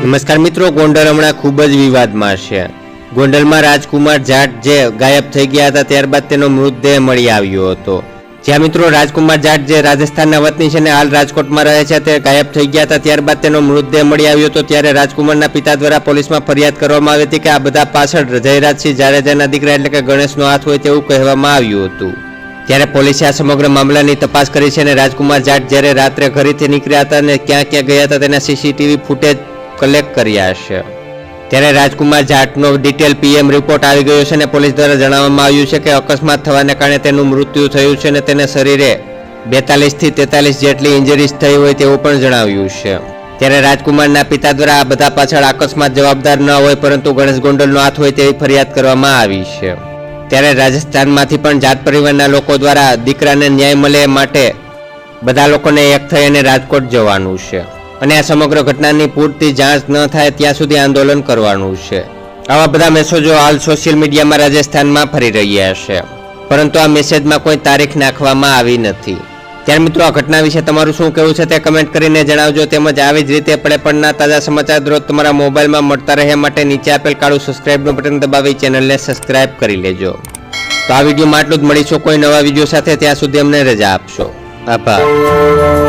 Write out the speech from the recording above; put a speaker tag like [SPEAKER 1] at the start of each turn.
[SPEAKER 1] નમસ્કાર મિત્રો, ગોંડલ હમણાં ખૂબ જ વિવાદમાં છે। ગોંડલમાં રાજકુમાર જાટ જે ગાયબ થઈ ગયા હતા ત્યારબાદ તેનો મૃતદેહ મળી આવ્યો હતો। જ્યાં મિત્રો રાજકુમાર જાટ જે રાજસ્થાનના વતની છે ને હાલ રાજકોટમાં રહે છે તે ગાયબ થઈ ગયા હતા ત્યારબાદ તેનો મૃતદેહ મળી આવ્યો હતો। ત્યારે રાજકુમારના પિતા દ્વારા પોલીસમાં ફરિયાદ કરવામાં આવી હતી કે આ બધા પાછળ જયરાજસિંહ જાડેજાના દીકરા એટલે કે ગણેશનો હાથ હોય તેવું કહેવામાં આવ્યું હતું। ત્યારે પોલીસે આ સમગ્ર મામલાની તપાસ કરી છે અને રાજકુમાર જાટ જ્યારે રાત્રે ઘરેથી નીકળ્યા હતા અને ક્યાં ક્યાં ગયા હતા તેના સીસીટીવી ફૂટેજ કલેક્ટ કર્યા છે। ત્યારે રાજકુમાર જાટનો ડિટેલ પીએમ રિપોર્ટ આવી ગયો છે અને પોલીસ દ્વારા જણાવવામાં આવ્યું છે કે અકસ્માત થવાને કારણે તેનું મૃત્યુ થયું છે અને તેને શરીરે 42 થી 43 જેટલી ઇન્જરીઝ થઈ હોય તેવું પણ જણાવ્યું છે। ત્યારે રાજકુમારના પિતા દ્વારા આ બધા પાછળ અકસ્માત જવાબદાર ન હોય પરંતુ ગણેશ ગોંડલનો હાથ હોય તેવી ફરિયાદ કરવામાં આવી છે। ત્યારે રાજસ્થાનમાંથી પણ જાટ પરિવારના લોકો દ્વારા દીકરાને ન્યાય મળે માટે બધા લોકોને એક થઈ અને રાજકોટ જવાનું છે અને આ સમગ્ર ઘટનાની પૂરતી જાંચ ન થાય ત્યાં સુધી આંદોલન કરવાનું છે। આવા બધા મેસેજો હાલ સોશિયલ મીડિયામાં રાજસ્થાનમાં ફરી રહ્યા છે પરંતુ આ મેસેજમાં કોઈ તારીખ નાખવામાં આવી નથી। ત્યારે મિત્રો આ ઘટના વિશે તમારું શું કહેવું છે તે કમેન્ટ કરીને જણાવજો। તેમજ આવી જ રીતે પડેપણના તાજા સમાચાર દરરોજ તમારા મોબાઈલમાં મળતા રહે માટે નીચે આપેલ કાળું સબસ્ક્રાઇબનું બટન દબાવી ચેનલને સબસ્ક્રાઇબ કરી લેજો। તો આ વિડીયોમાં આટલું જ, મળીશું કોઈ નવા વિડીયો સાથે, ત્યાં સુધી અમને રજા આપશો। આભાર।